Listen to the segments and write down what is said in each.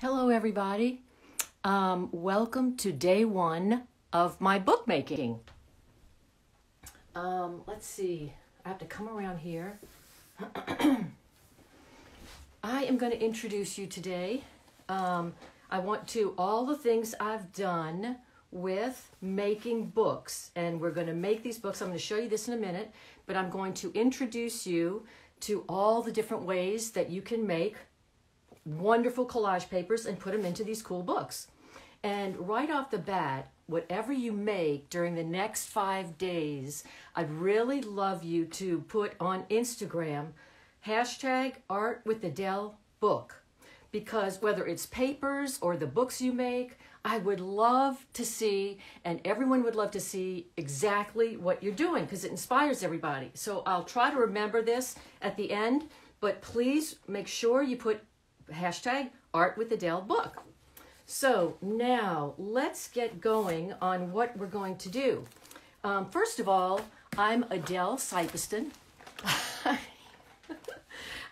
Hello, everybody. Welcome to day one of my bookmaking. Let's see. I have to come around here. I am going to introduce you today. I want to all the things I've done with making books, and we're going to make these books. I'm going to show you this in a minute, but I'm going to introduce you to all the different ways that you can make wonderful collage papers and put them into these cool books. And right off the bat, whatever you make during the next 5 days, I'd really love you to put on Instagram #ArtWithAdeleBook, because whether it's papers or the books you make, I would love to see, and everyone would love to see exactly what you're doing, because it inspires everybody. So I'll try to remember this at the end, but please make sure you put #ArtWithAdeleBook. So now let's get going on what we're going to do. First of all, I'm Adele Sypesteyn,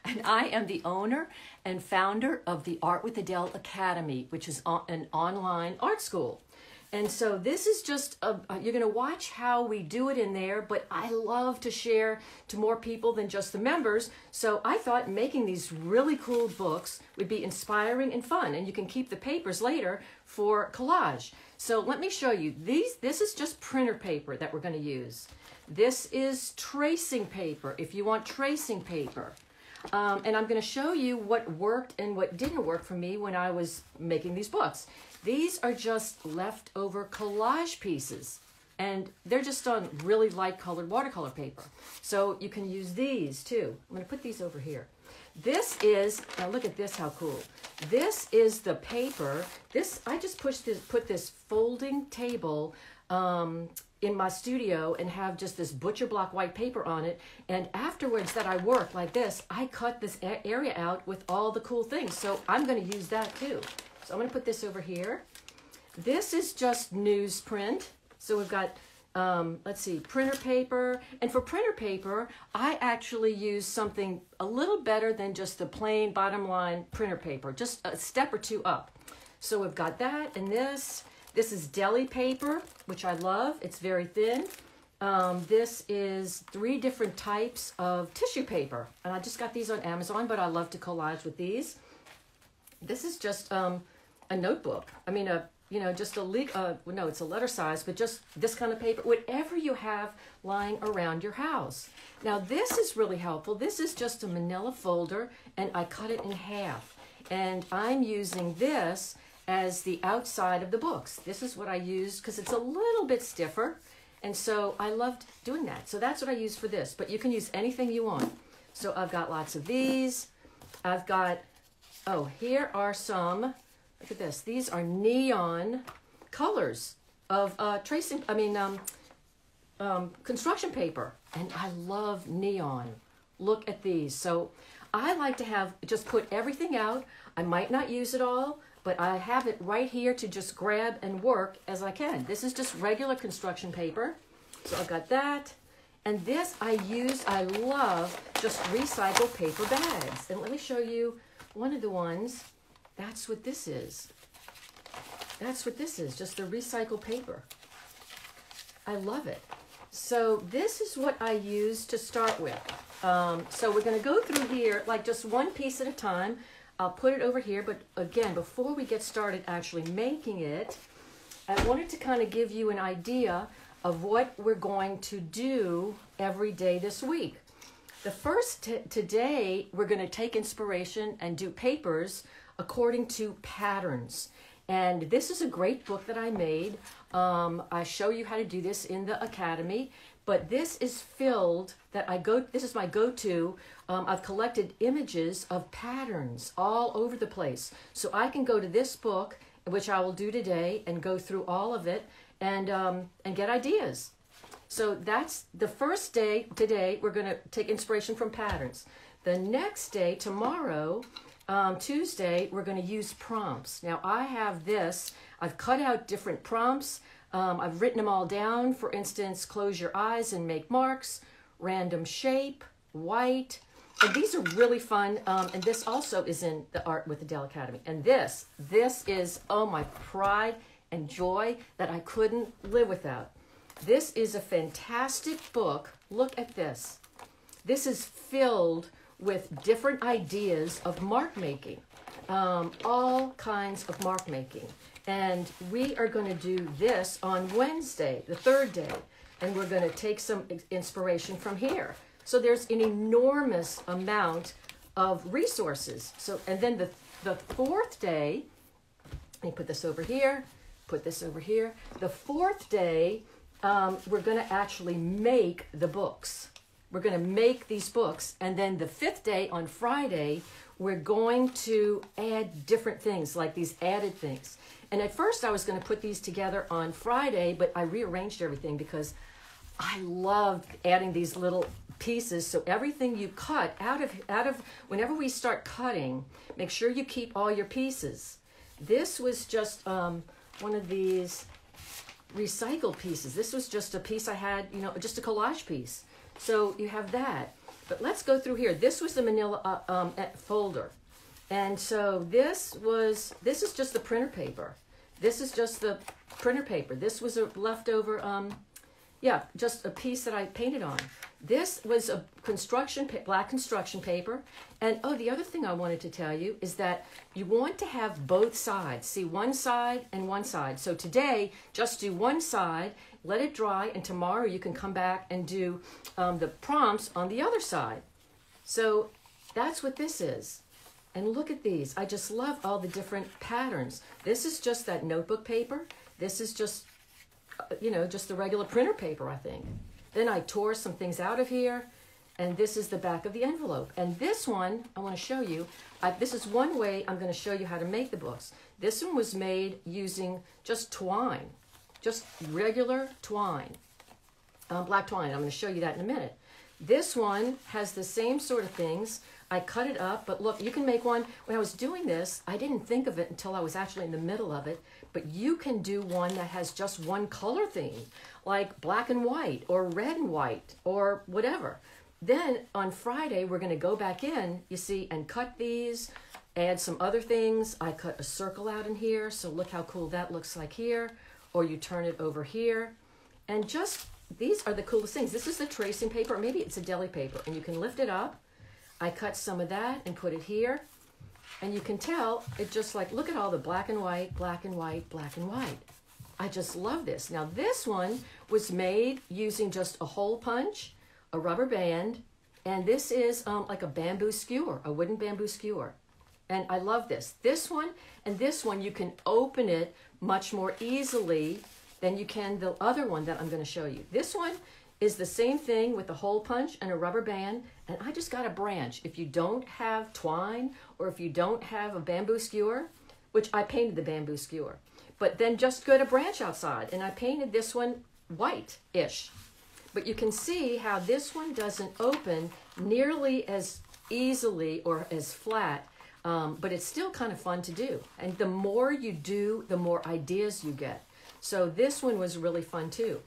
and I am the owner and founder of the Art with Adele Academy, which is an online art school. And so this is just, you're going to watch how we do it in there, but I love to share to more people than just the members. So I thought making these really cool books would be inspiring and fun, and you can keep the papers later for collage. So let me show you. This is just printer paper that we're going to use. This is tracing paper, if you want tracing paper. And I'm going to show you what worked and what didn't work for me when I was making these books. These are just leftover collage pieces, and they're just on really light colored watercolor paper. So you can use these too. I'm going to put these over here. This is, now look at this, how cool. This is the paper. I just put this folding table in my studio and have just this butcher block white paper on it. And afterwards that I work like this, I cut this area out with all the cool things. So I'm going to use that too. So I'm going to put this over here. This is just newsprint. So we've got, let's see, printer paper. And for printer paper, I actually use something a little better than just the plain bottom line printer paper, just a step or two up. So we've got that and this. This is deli paper, which I love. It's very thin. This is 3 different types of tissue paper. And I just got these on Amazon, but I love to collage with these. This is just a notebook. I mean, just no, it's a letter size, but just this kind of paper, whatever you have lying around your house. Now, this is really helpful. This is just a manila folder, and I cut it in half. And I'm using this as the outside of the books. This is what I use because it's a little bit stiffer. And so I loved doing that. So that's what I use for this, but you can use anything you want. So I've got lots of these. I've got, here are some, look at this. These are neon colors of construction paper. And I love neon. Look at these. So I like to just put everything out. I might not use it all, but I have it right here to just grab and work as I can. This is just regular construction paper. So I've got that. And this I love just recycled paper bags. And let me show you one of the ones. That's what this is. That's what this is, just the recycled paper. I love it. So this is what I use to start with. So we're going to go through here like just one piece at a time. I'll put it over here, but again, before we get started actually making it, I wanted to kind of give you an idea of what we're going to do every day this week. The first, today, we're going to take inspiration and do papers according to patterns. And this is a great book that I made. I show you how to do this in the Academy, but this is filled, this is my go-to. I've collected images of patterns all over the place. So I can go to this book, which I will do today, and go through all of it and get ideas. So that's the first day. Today, we're going to take inspiration from patterns. The next day, tomorrow, Tuesday, we're going to use prompts. Now, I have this. I've cut out different prompts. I've written them all down. For instance, close your eyes and make marks, random shape, white, And these are really fun. And this also is in the Art with Adele Academy. And this is, oh, my pride and joy that I couldn't live without. This is a fantastic book. Look at this. This is filled with different ideas of mark making, all kinds of mark making. And we are going to do this on Wednesday, the third day. And we're going to take some inspiration from here. So there's an enormous amount of resources. So, and then the fourth day, let me put this over here, put this over here. The fourth day, we're going to actually make the books. We're going to make these books. And then the fifth day, on Friday, we're going to add different things, like these added things. And at first I was going to put these together on Friday, but I rearranged everything because I love adding these little pieces. So everything you cut out of whenever we start cutting, make sure you keep all your pieces. This was just one of these recycled pieces. This was just a piece I had, you know, just a collage piece. So you have that. But let's go through here. This was the manila folder. And so this is just the printer paper. This is just the printer paper. This was a leftover, just a piece that I painted on. This was a black construction paper. And oh, the other thing I wanted to tell you is that you want to have both sides. See, one side and one side. So today, just do one side, let it dry, and tomorrow you can come back and do the prompts on the other side. So that's what this is. And look at these. I just love all the different patterns. This is just that notebook paper. This is just, just the regular printer paper, I think. Then I tore some things out of here. And this is the back of the envelope. And this one, I want to show you. This is one way I'm going to show you how to make the books. This one was made using just twine. Just regular twine. Black twine. I'm going to show you that in a minute. This one has the same sort of things. I cut it up, but look, you can make one. When I was doing this, I didn't think of it until I was actually in the middle of it, but you can do one that has just one color theme, like black and white, or red and white, or whatever. Then on Friday, we're going to go back in, you see, and cut these, add some other things. I cut a circle out in here, so look how cool that looks like here, or you turn it over here, and just, these are the coolest things. This is the tracing paper, or maybe it's a deli paper, and you can lift it up. I cut some of that and put it here. And you can tell, it just like, look at all the black and white, black and white, black and white. I just love this. Now this one was made using just a hole punch, a rubber band, and this is like a bamboo skewer, a wooden bamboo skewer. And I love this. This one and this one, you can open it much more easily than you can the other one that I'm going to show you. This one is the same thing with a hole punch and a rubber band, and I just got a branch. If you don't have twine, or if you don't have a bamboo skewer, which I painted the bamboo skewer, but then just get a branch outside, and I painted this one white-ish. But you can see how this one doesn't open nearly as easily or as flat, but it's still kind of fun to do. And the more you do, the more ideas you get. So this one was really fun too.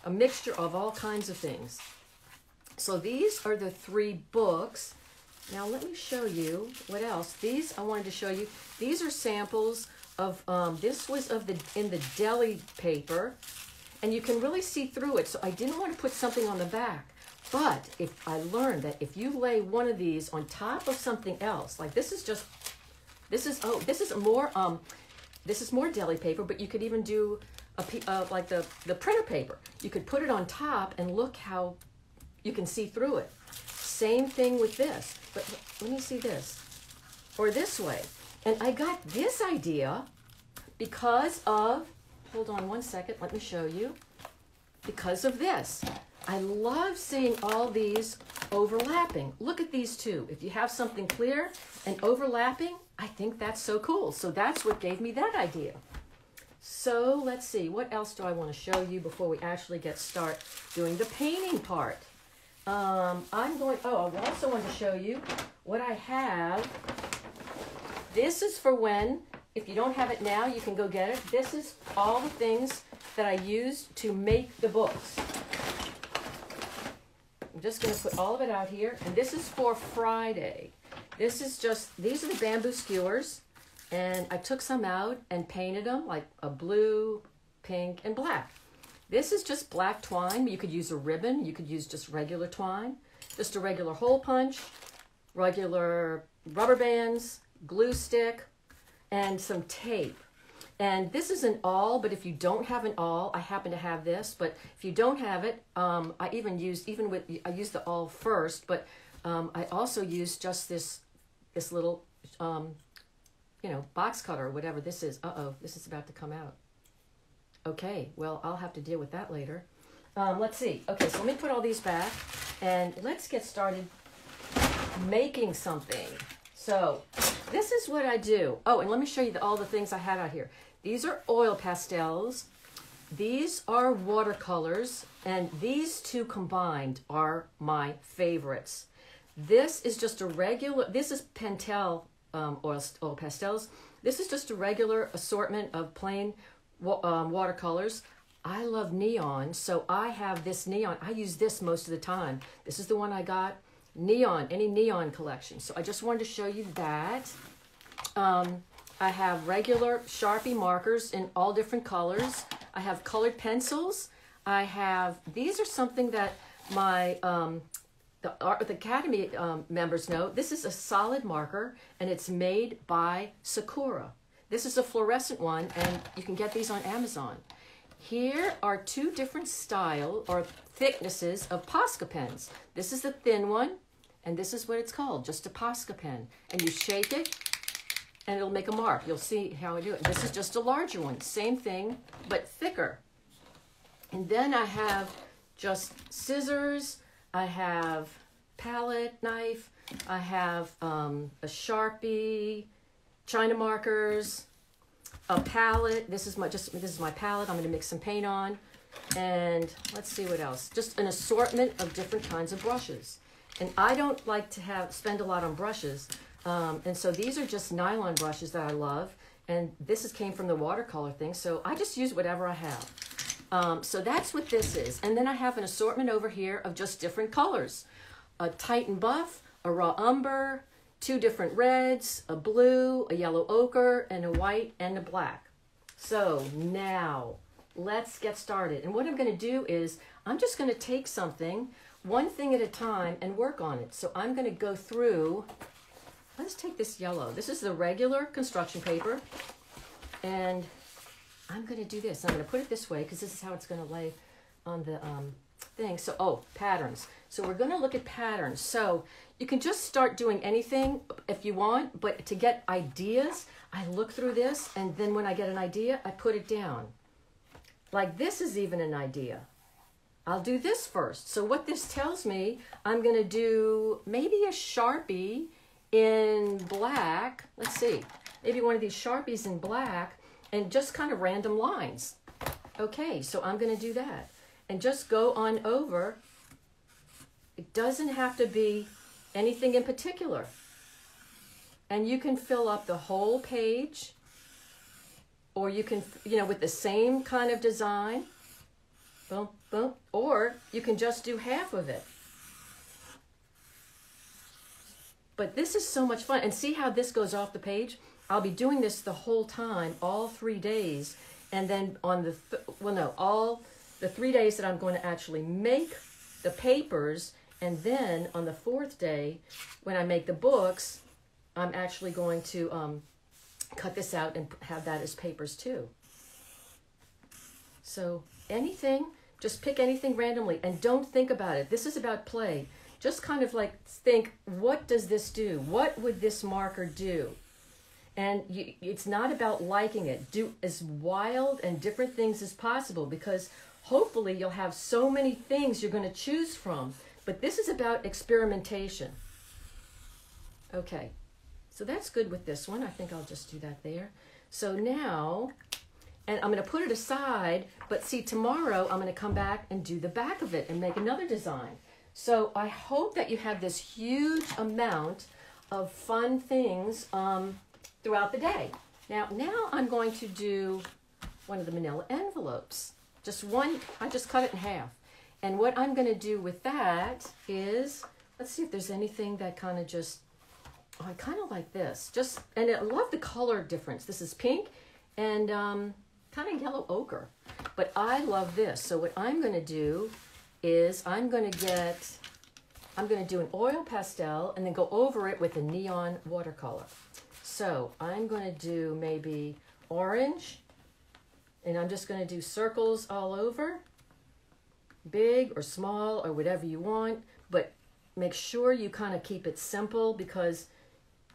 A mixture of all kinds of things. So these are the 3 books. Now let me show you what else. These I wanted to show you. These are samples of, this was in the deli paper, and you can really see through it. So I didn't want to put something on the back. But if I learned that if you lay one of these on top of something else, like this is more deli paper, but you could even do like the printer paper. You could put it on top and look how you can see through it. Same thing with this, but let me see this, or this way. And I got this idea because of, hold on one second, let me show you, because of this. I love seeing all these overlapping. Look at these two. If you have something clear and overlapping, I think that's so cool. So that's what gave me that idea. So let's see, what else do I want to show you before we actually start doing the painting part? I also want to show you what I have. This is for when, if you don't have it now, you can go get it. This is all the things that I used to make the books. I'm just going to put all of it out here. And this is for Friday. This is just, these are the bamboo skewers. And I took some out and painted them like a blue, pink, and black. This is just black twine. You could use a ribbon. You could use just regular twine. Just a regular hole punch, regular rubber bands, glue stick, and some tape. And this is an awl, but if you don't have an awl, I happen to have this, but if you don't have it, I used the awl first, but I also used just this little, box cutter or whatever this is. Uh-oh, this is about to come out. Okay, well, I'll have to deal with that later. Let's see. Okay, so let me put all these back, and let's get started making something. So this is what I do. Oh, and let me show you all the things I had out here. These are oil pastels. These are watercolors, and these two combined are my favorites. This is just a regular, this is Pentel oil pastels. This is just a regular assortment of plain watercolors. I love neon, so I have this neon. I use this most of the time. This is the one I got. Neon, any neon collection. So I just wanted to show you that. I have regular Sharpie markers in all different colors. I have colored pencils. I have, these are something that my, the Art with Academy members know. This is a solid marker, and it's made by Sakura. This is a fluorescent one, and you can get these on Amazon. Here are two different style or thicknesses of Posca pens. This is the thin one, and this is what it's called, just a Posca pen. And you shake it, and it'll make a mark. You'll see how I do it. This is just a larger one, same thing, but thicker. And then I have just scissors, I have palette knife, I have a Sharpie, China markers, a palette. This is my palette. I'm going to mix some paint on, and let's see what else. Just an assortment of different kinds of brushes. And I don't like to spend a lot on brushes, and so these are just nylon brushes that I love. And this came from the watercolor thing, so I just use whatever I have. So that's what this is. And then I have an assortment over here of just different colors. A Titan Buff, a Raw Umber, two different reds, a blue, a yellow ochre, and a white and a black. So now let's get started. And what I'm going to do is I'm just going to take something, one thing at a time, and work on it. So I'm going to go through, let's take this yellow. This is the regular construction paper. And I'm going to do this. I'm going to put it this way because this is how it's going to lay on the thing. So, patterns. So we're going to look at patterns. So you can just start doing anything if you want, but to get ideas, I look through this, and then when I get an idea, I put it down. Like this is even an idea. I'll do this first. So what this tells me, I'm going to do maybe a Sharpie in black. Let's see. Maybe one of these Sharpies in black, and just kind of random lines. Okay, so I'm going to do that. And just go on over. It doesn't have to be anything in particular. And you can fill up the whole page, or you can, with the same kind of design, boom, boom, or you can just do half of it. But this is so much fun. And see how this goes off the page? I'll be doing this the whole time, all 3 days. And then on the, all the 3 days that I'm going to actually make the papers. And then on the 4th day, when I make the books, I'm actually going to cut this out and have that as papers too. So anything, just pick anything randomly and don't think about it. This is about play. Just kind of like think, what does this do? What would this marker do? And it's not about liking it. Do as wild and different things as possible, because hopefully you'll have so many things you're going to choose from. But this is about experimentation. Okay, so that's good with this one. I think I'll just do that there. So now, and I'm going to put it aside, but see, tomorrow I'm going to come back and do the back of it and make another design. So I hope that you have this huge amount of fun things throughout the day. Now I'm going to do one of the manila envelopes. Just one, I just cut it in half. And what I'm going to do with that is, let's see if there's anything that kind of just, oh, I kind of like this. Just, and I love the color difference. This is pink and kind of yellow ochre. But I love this. So what I'm going to do is I'm going to do an oil pastel and then go over it with a neon watercolor. So I'm going to do maybe orange, and I'm just going to do circles all over, big or small or whatever you want, but make sure you kind of keep it simple because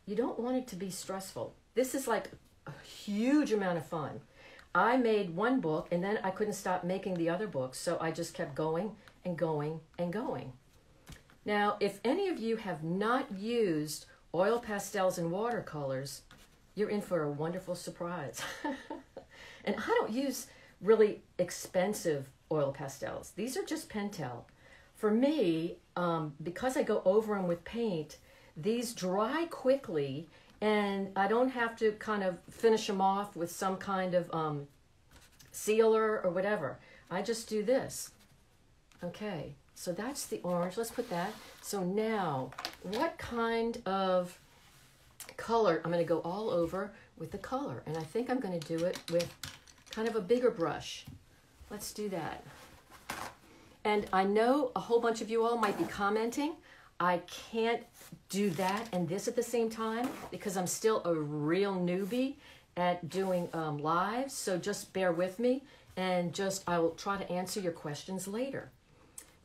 you don't want it to be stressful. This is like a huge amount of fun. I made one book and then I couldn't stop making the other books, so I just kept going and going and going. Now, if any of you have not used oil pastels and watercolors, you're in for a wonderful surprise. And I don't use really expensive oil pastels. These are just Pentel. For me, because I go over them with paint, these dry quickly and I don't have to kind of finish them off with some kind of sealer or whatever. I just do this. Okay, so that's the orange. Let's put that. So now, what kind of color? I'm going to go all over with the color. And I think I'm going to do it with kind of a bigger brush. Let's do that. And I know a whole bunch of you all might be commenting. I can't do that and this at the same time because I'm still a real newbie at doing lives. So just bear with me and I will try to answer your questions later.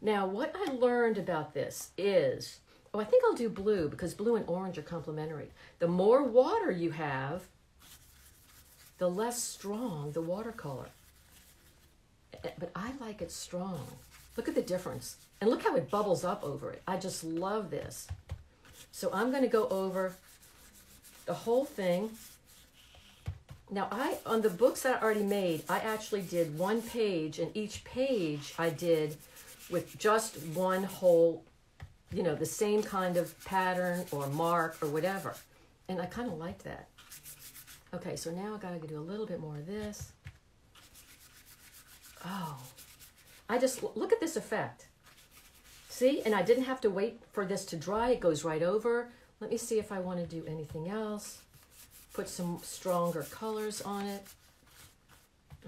Now, what I learned about this is, I think I'll do blue because blue and orange are complementary. The more water you have, the less strong the watercolor. But I like it strong. Look at the difference. And look how it bubbles up over it. I just love this. So I'm going to go over the whole thing. Now, on the books that I already made, I actually did one page, and each page I did with just one whole, the same kind of pattern or mark or whatever. And I kind of liked that. Okay, so now I got to do a little bit more of this. Oh, look at this effect. See, and I didn't have to wait for this to dry. It goes right over. Let me see if I want to do anything else. Put some stronger colors on it.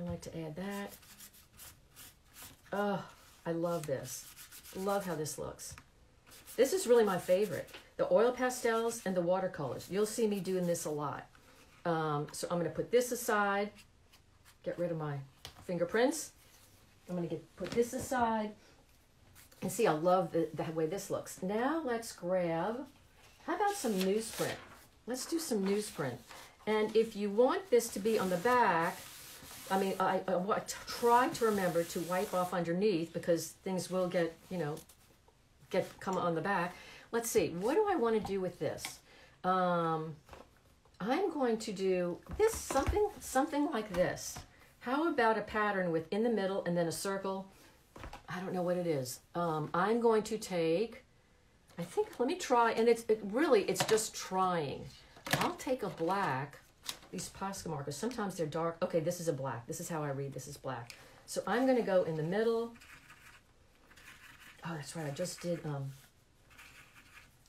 I like to add that. Oh, I love this. Love how this looks. This is really my favorite. The oil pastels and the watercolors. You'll see me doing this a lot. So I'm going to put this aside. Get rid of my fingerprints. I'm going to put this aside. And see, I love the way this looks. Now let's grab, how about some newsprint? Let's do some newsprint. And if you want this to be on the back, I try to remember to wipe off underneath because things will come on the back. Let's see, what do I want to do with this? I'm going to do this, something like this. How about a pattern with in the middle and then a circle? I don't know what it is. I'm going to take, let me try, and it's just trying. I'll take a black, these Posca markers, sometimes they're dark. Okay, this is a black. This is how I read, this is black. So I'm going to go in the middle. Oh, that's right, I just did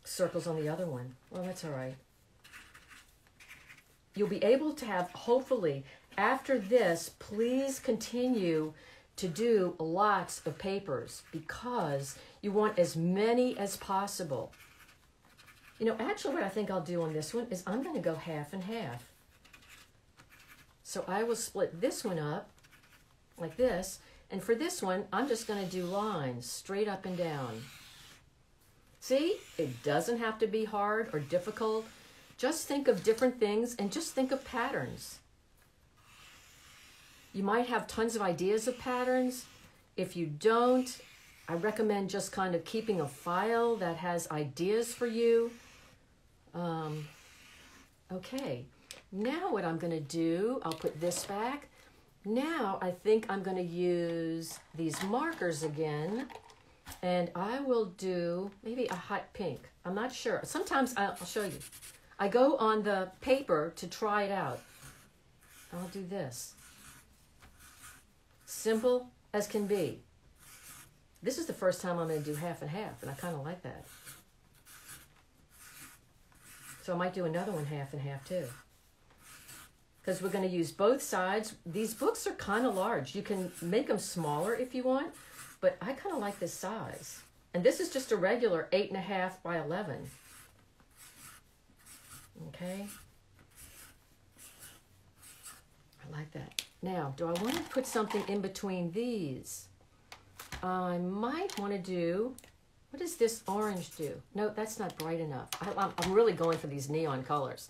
circles on the other one. Well, that's all right. You'll be able to have, hopefully, after this, please continue to do lots of papers because you want as many as possible. Actually what I think I'll do on this one is I'm going to go half and half. So I will split this one up like this, and for this one, I'm just going to do lines straight up and down. See, it doesn't have to be hard or difficult. Just think of different things and just think of patterns. You might have tons of ideas of patterns. If you don't, I recommend just kind of keeping a file that has ideas for you. Okay, now what I'm going to do, I'll put this back. Now I think I'm going to use these markers again, and I will do maybe a hot pink. I'm not sure. Sometimes I'll show you. I go on the paper to try it out. I'll do this. Simple as can be. This is the first time I'm going to do half and half, and I kind of like that. So I might do another one half and half too. Because we're going to use both sides. These books are kind of large. You can make them smaller if you want, but I kind of like this size. And this is just a regular 8.5 by 11. Okay. I like that. Now, do I want to put something in between these? I might want to do, what does this orange do? No, that's not bright enough. I'm really going for these neon colors.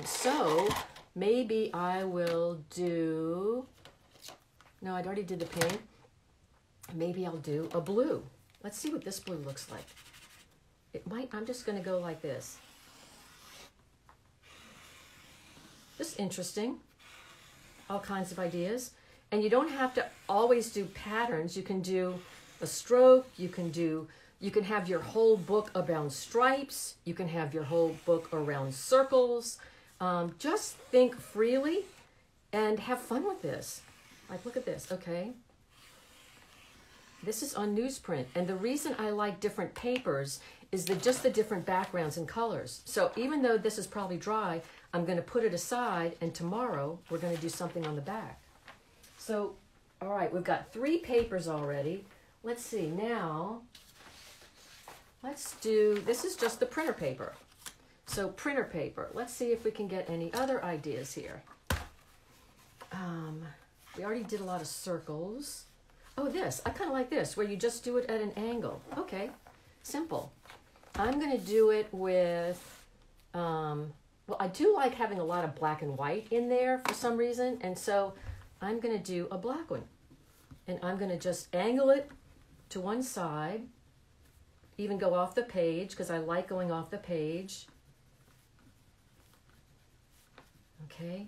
So maybe I will do, no, I already did the pink. Maybe I'll do a blue. Let's see what this blue looks like. It might, I'm just going to go like this. Just interesting. All kinds of ideas. And you don't have to always do patterns. You can do a stroke. You can have your whole book around stripes. You can have your whole book around circles. Just think freely and have fun with this. Like, look at this, okay? This is on newsprint. And the reason I like different papers is just the different backgrounds and colors. So even though this is probably dry, I'm going to put it aside, and tomorrow we're going to do something on the back. So, all right, we've got 3 papers already. Let's see, now, let's do, this is just the printer paper. So printer paper, let's see if we can get any other ideas here. We already did a lot of circles. Oh, this, I kind of like this, where you just do it at an angle. Okay, simple. I'm going to do it with, well, I do like having a lot of black and white in there for some reason, and so I'm going to do a black one. And I'm going to just angle it to one side, even go off the page, because I like going off the page. Okay,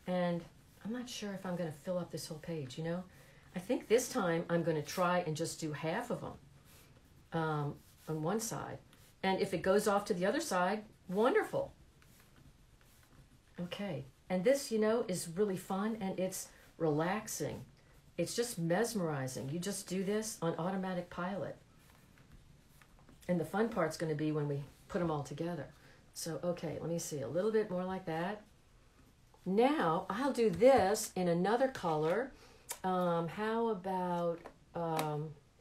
and I'm not sure if I'm going to fill up this whole page, you know. I think this time I'm going to try and just do half of them on one side. And if it goes off to the other side, wonderful. Okay, and this, you know, is really fun and it's relaxing. It's just mesmerizing. You just do this on automatic pilot. And the fun part's going to be when we put them all together. So, okay, let me see, a little bit more like that. Now, I'll do this in another color. How about,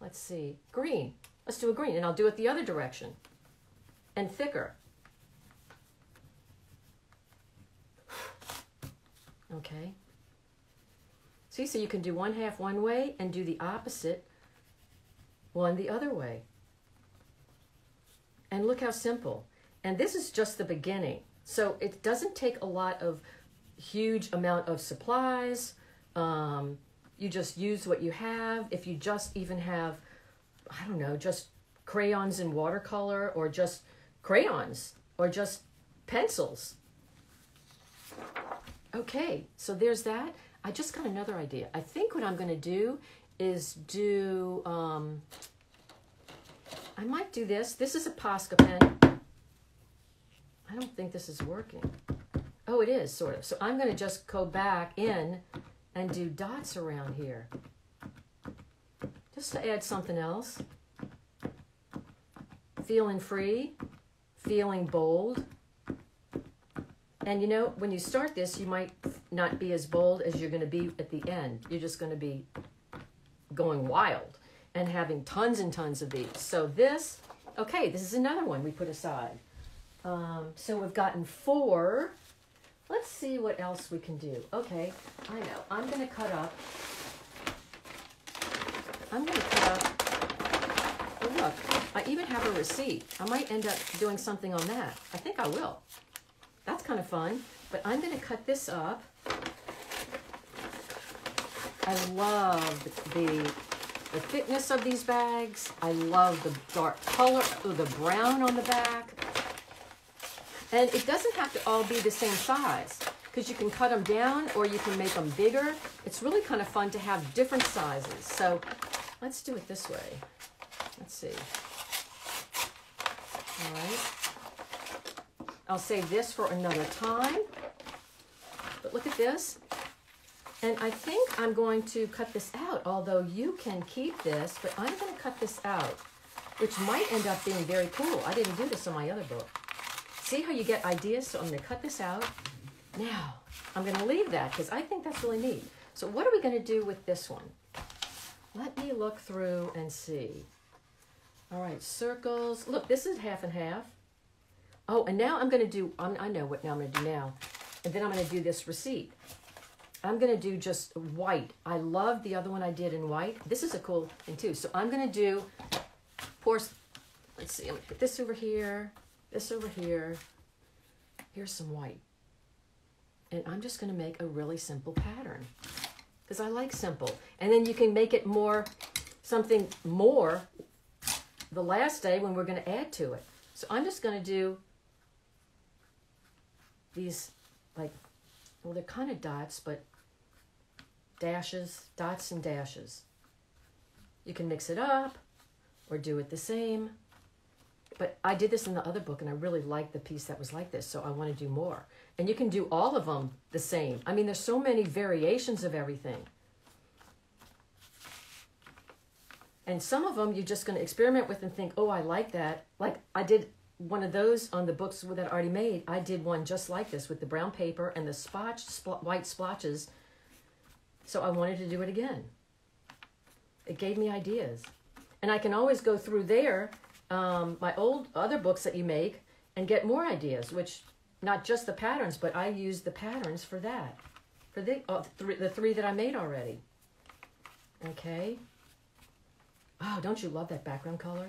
let's see, green. Let's do a green, and I'll do it the other direction. And thicker. Okay. See, so you can do one half one way and do the opposite one the other way. And look how simple. And this is just the beginning. So it doesn't take a lot of huge amount of supplies. You just use what you have. If you just even have, I don't know, just crayons and watercolor, or just crayons, or just pencils. Okay, so there's that. I just got another idea. I think what I'm going to do is do, I might do this. This is a Posca pen. I don't think this is working. Oh, it is, sort of. So I'm going to just go back in and do dots around here. Just to add something else. Feeling free, feeling bold. And you know, when you start this, you might not be as bold as you're going to be at the end. You're just going to be going wild and having tons and tons of these. So this, okay, this is another one we put aside. So we've gotten 4. Let's see what else we can do. Okay, I know. I'm going to cut up. Oh, look, I even have a receipt. I might end up doing something on that. I think I will. That's kind of fun. But I'm going to cut this up. I love the thickness of these bags. I love the dark color, the brown on the back. And it doesn't have to all be the same size, because you can cut them down or you can make them bigger. It's really kind of fun to have different sizes. So let's do it this way. Let's see. All right. I'll save this for another time. But look at this. And I think I'm going to cut this out, although you can keep this, but I'm going to cut this out, which might end up being very cool. I didn't do this on my other book. See how you get ideas? So I'm going to cut this out. Now, I'm going to leave that because I think that's really neat. So what are we going to do with this one? Let me look through and see. All right, circles. Look, this is half and half. Oh, and now I'm going to do, I know what now I'm going to do now. And then I'm going to do this receipt. I'm going to do just white. I love the other one I did in white. This is a cool thing too. So I'm going to do, let's see, I'm going to put this over here, this over here. Here's some white. And I'm just going to make a really simple pattern because I like simple. And then you can make it more, something more the last day when we're going to add to it. So I'm just going to do these, like, well, they're kind of dots, but dashes, dots and dashes. You can mix it up or do it the same. But I did this in the other book, and I really liked the piece that was like this, so I want to do more. And you can do all of them the same. I mean, there's so many variations of everything. And some of them you're just going to experiment with and think, oh, I like that. Like I did one of those on the books that I already made. I did one just like this with the brown paper and the white splotches. So I wanted to do it again. It gave me ideas. And I can always go through there, my old other books that you make, and get more ideas, which not just the patterns, but I use the patterns for that, for the three that I made already. Okay. Oh, don't you love that background color?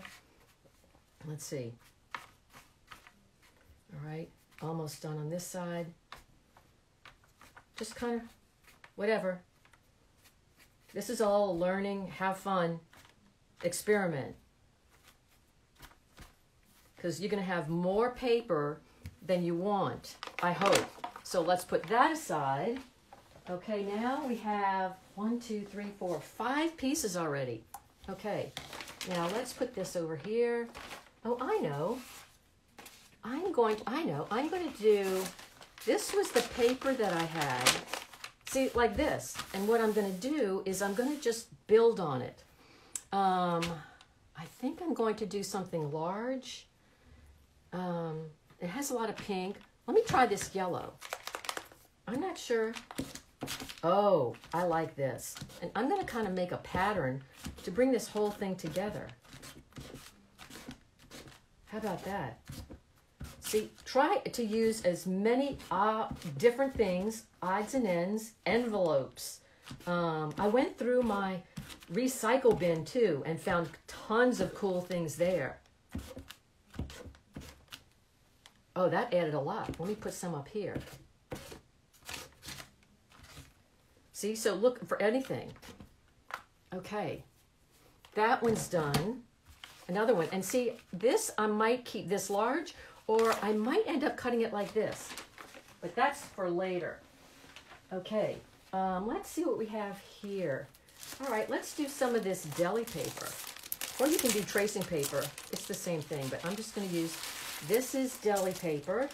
Let's see. All right, almost done on this side. Just kind of, whatever. This is all learning, have fun, experiment. Because you're going to have more paper than you want, I hope. So let's put that aside. Okay, now we have 1, 2, 3, 4, 5 pieces already. Okay, now let's put this over here. Oh, I know. I'm going to do, this was the paper that I had. See, like this. And what I'm going to do is I'm going to just build on it. I think I'm going to do something large. It has a lot of pink. Let me try this yellow. I'm not sure. Oh, I like this. And I'm going to kind of make a pattern to bring this whole thing together. How about that? See, try to use as many different things, odds and ends, envelopes. I went through my recycle bin too and found tons of cool things there. Oh, that added a lot. Let me put some up here. See, so look for anything. Okay, that one's done. Another one. And see, this, I might keep this large, or I might end up cutting it like this. But that's for later. Okay, let's see what we have here. All right, let's do some of this deli paper. Or you can do tracing paper. It's the same thing, but I'm just going to use, this is deli paper.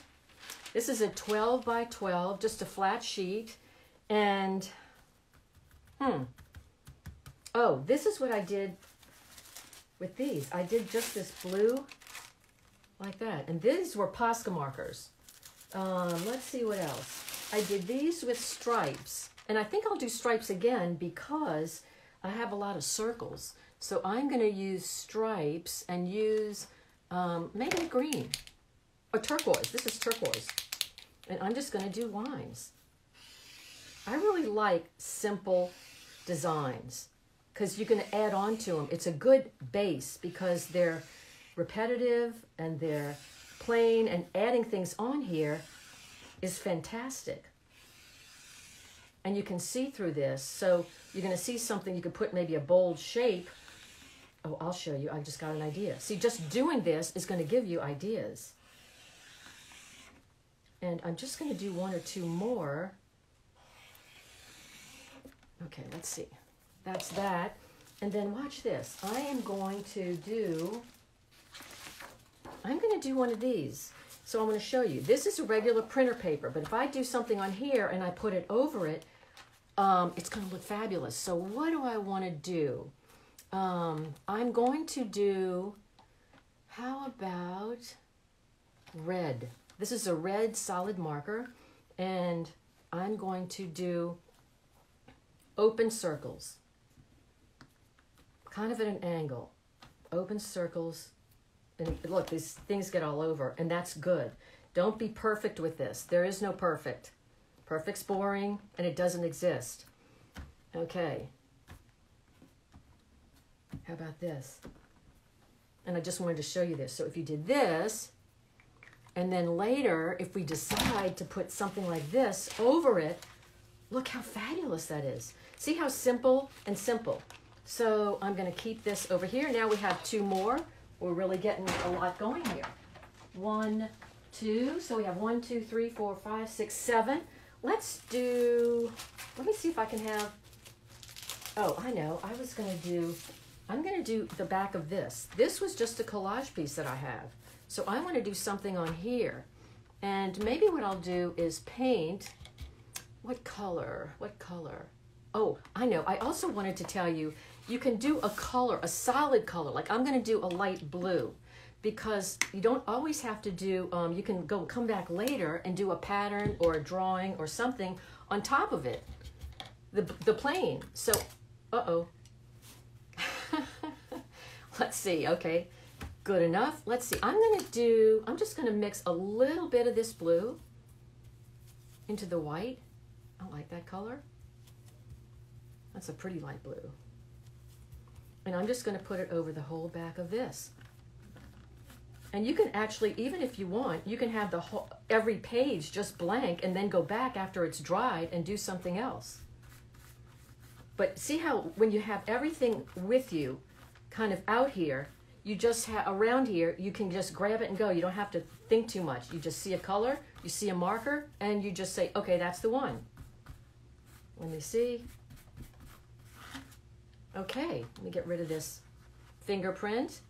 This is a 12 by 12, just a flat sheet. And, oh, this is what I did with these. I did just this blue, like that. And these were Posca markers. Let's see what else. I did these with stripes. And I think I'll do stripes again because I have a lot of circles. So I'm going to use stripes and use maybe green or turquoise. This is turquoise. And I'm just going to do lines. I really like simple designs because you're going to add on to them. It's a good base because they're repetitive and they're plain, and adding things on here is fantastic. And you can see through this. So you're going to see something, you could put maybe a bold shape. Oh, I'll show you. I just got an idea. See, just doing this is going to give you ideas. And I'm just going to do 1 or 2 more. Okay, let's see. That's that. And then watch this. I am going to do one of these. So I'm going to show you. This is a regular printer paper, but if I do something on here and I put it over it, it's going to look fabulous. So what do I want to do? I'm going to do, how about red? This is a red solid marker, and I'm going to do open circles, kind of at an angle. Open circles, and look, these things get all over, and that's good. Don't be perfect with this. There is no perfect. Perfect's boring, and it doesn't exist. Okay. How about this? And I just wanted to show you this. So if you did this, and then later, if we decide to put something like this over it, look how fabulous that is. See how simple and simple. So I'm going to keep this over here. Now we have 2 more. We're really getting a lot going here. 1, 2. So we have 1, 2, 3, 4, 5, 6, 7. Let's do, let me see if I can have, oh, I know. I'm going to do the back of this. This was just a collage piece that I have. So I want to do something on here. And maybe what I'll do is paint, what color? Oh, I know. I also wanted to tell you, you can do a color, a solid color. Like I'm going to do a light blue, because you don't always have to do, you can come back later and do a pattern or a drawing or something on top of it, the plane. So, uh-oh. Let's see. Okay, good enough. Let's see. I'm just going to mix a little bit of this blue into the white. I like that color. That's a pretty light blue. And I'm just going to put it over the whole back of this. And you can actually, even if you want, you can have every page just blank and then go back after it's dried and do something else. But see how when you have everything with you kind of out here, you just have around here, you can just grab it and go. You don't have to think too much. You just see a color, you see a marker, and you just say, okay, that's the one. Let me see. Okay, let me get rid of this fingerprint,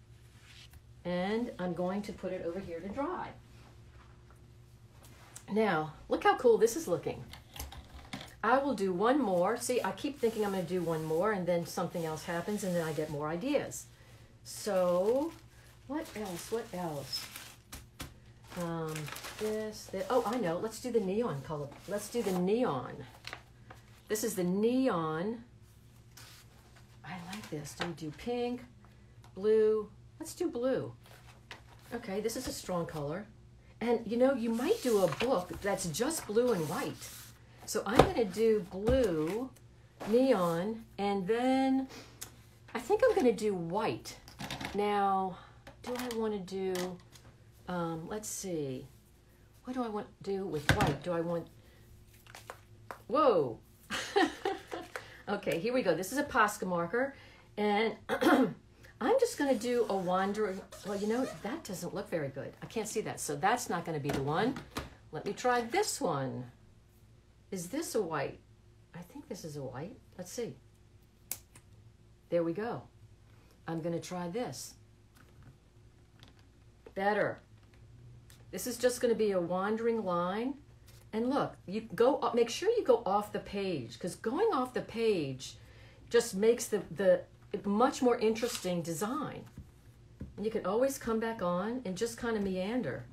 and I'm going to put it over here to dry. Now, look how cool this is looking. I will do one more. See, I keep thinking I'm going to do one more, and then something else happens, and then I get more ideas. So, what else? This. Oh, I know. Let's do the neon color. Let's do the neon. This is the neon. I like this. Do we do pink, blue? Let's do blue. Okay, this is a strong color. And you know, you might do a book that's just blue and white. So I'm going to do blue, neon, and then I think I'm going to do white. Now, do I want to do, let's see, what do I want to do with white? Do I want, whoa. Okay, here we go. This is a Posca marker, and I'm just going to do a wandering, well, you know, that doesn't look very good. I can't see that, so that's not going to be the one. Let me try this one. Is this a white? I think this is a white. Let's see. There we go. I'm going to try this. Better. This is just going to be a wandering line. And look, you go. Make sure you go off the page, because going off the page just makes the much more interesting design. And you can always come back on and just kind of meander.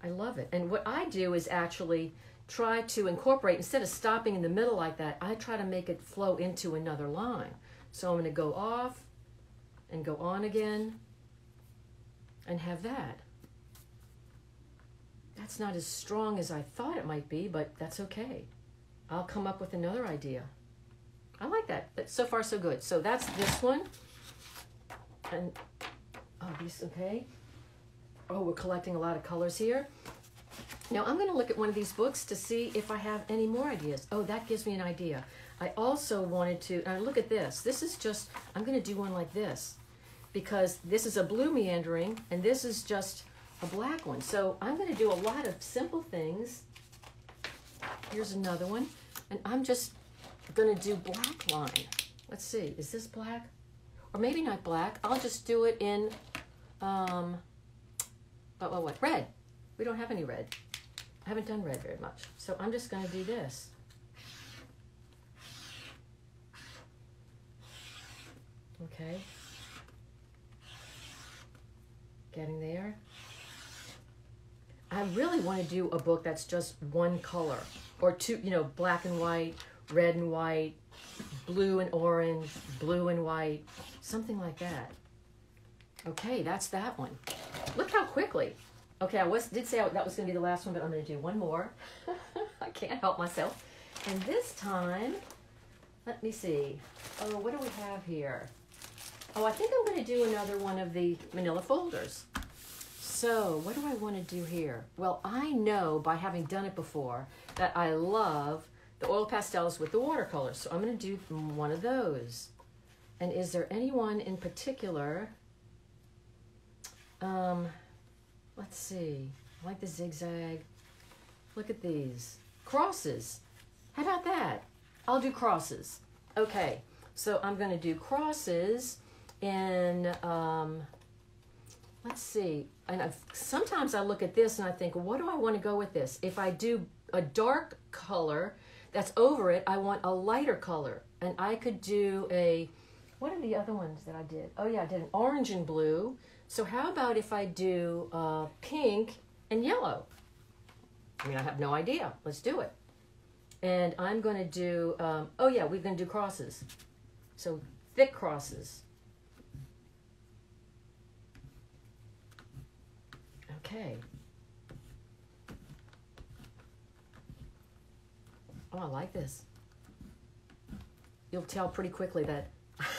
I love it. And what I do is actually try to incorporate, instead of stopping in the middle like that, I try to make it flow into another line. So I'm going to go off and go on again and have that. That's not as strong as I thought it might be, but that's okay. I'll come up with another idea. I like that. But so far, so good. So that's this one. And, oh, these, okay. Oh, we're collecting a lot of colors here. Now I'm going to look at one of these books to see if I have any more ideas. Oh, that gives me an idea. I also wanted to, look at this. This is just, I'm going to do one like this, because this is a blue meandering and this is just a black one. So I'm going to do a lot of simple things. Here's another one. And I'm just going to do black line. Let's see, is this black? Or maybe not black. I'll just do it in, what? Red. We don't have any red. I haven't done red very much. So I'm just going to do this. Okay. Getting there. I really want to do a book that's just one color, or two, you know, black and white, red and white, blue and orange, blue and white, something like that. Okay, that's that one. Look how quickly. Okay, I did say that was going to be the last one, but I'm going to do one more. I can't help myself. And this time, let me see. Oh, what do we have here? Oh, I think I'm going to do another one of the manila folders. So, what do I want to do here? Well, I know by having done it before that I love the oil pastels with the watercolors. So I'm going to do one of those. And is there anyone in particular? Let's see. I like the zigzag. Look at these. Crosses. How about that? I'll do crosses. Okay. So I'm going to do crosses in, let's see. And sometimes I look at this and I think, what do I want to go with this? If I do a dark color that's over it, I want a lighter color. And I could do what are the other ones that I did? Oh yeah, I did an orange and blue. So how about if I do pink and yellow? I mean, I have no idea. Let's do it. And I'm going to do, oh yeah, we're going to do crosses. So thick crosses. Okay. Oh, I like this. You'll tell pretty quickly that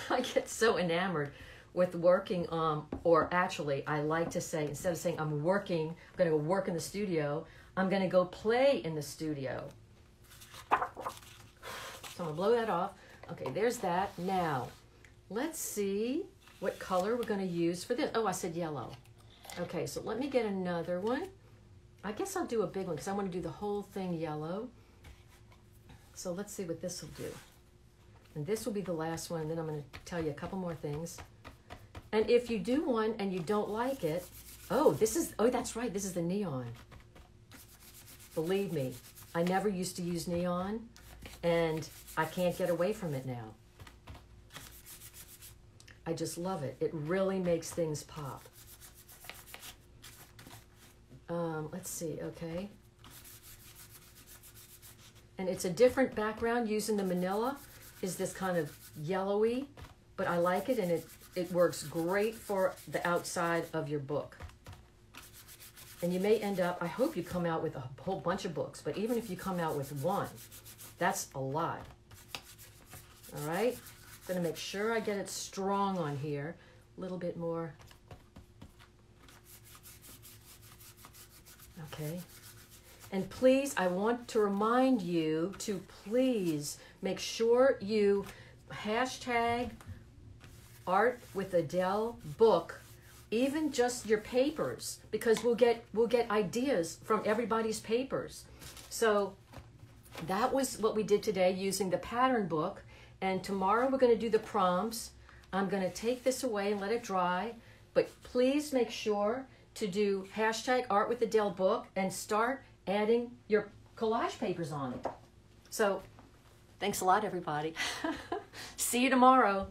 I get so enamored with working, or actually, I like to say, instead of saying I'm working, I'm going to go work in the studio, I'm going to go play in the studio. So I'm going to blow that off. Okay, there's that. Now, let's see what color we're going to use for this. Oh, I said yellow. Okay, so let me get another one. I guess I'll do a big one because I want to do the whole thing yellow. So let's see what this will do. And this will be the last one, and then I'm going to tell you a couple more things. And if you do one and you don't like it, oh, that's right, this is the neon. Believe me, I never used to use neon, and I can't get away from it now. I just love it. It really makes things pop. Let's see, okay. And it's a different background using the manila. Is this kind of yellowy, but I like it, and it works great for the outside of your book. And you may end up, I hope you come out with a whole bunch of books, but even if you come out with one, that's a lot. All right, I'm gonna make sure I get it strong on here, a little bit more. Okay. And please, I want to remind you to please make sure you hashtag Art with Adele book, even just your papers, because we'll get ideas from everybody's papers. So that was what we did today using the pattern book. And tomorrow we're going to do the prompts. I'm going to take this away and let it dry. But please make sure to do hashtag Art with Adele book and start adding your collage papers on it. So thanks a lot, everybody. See you tomorrow.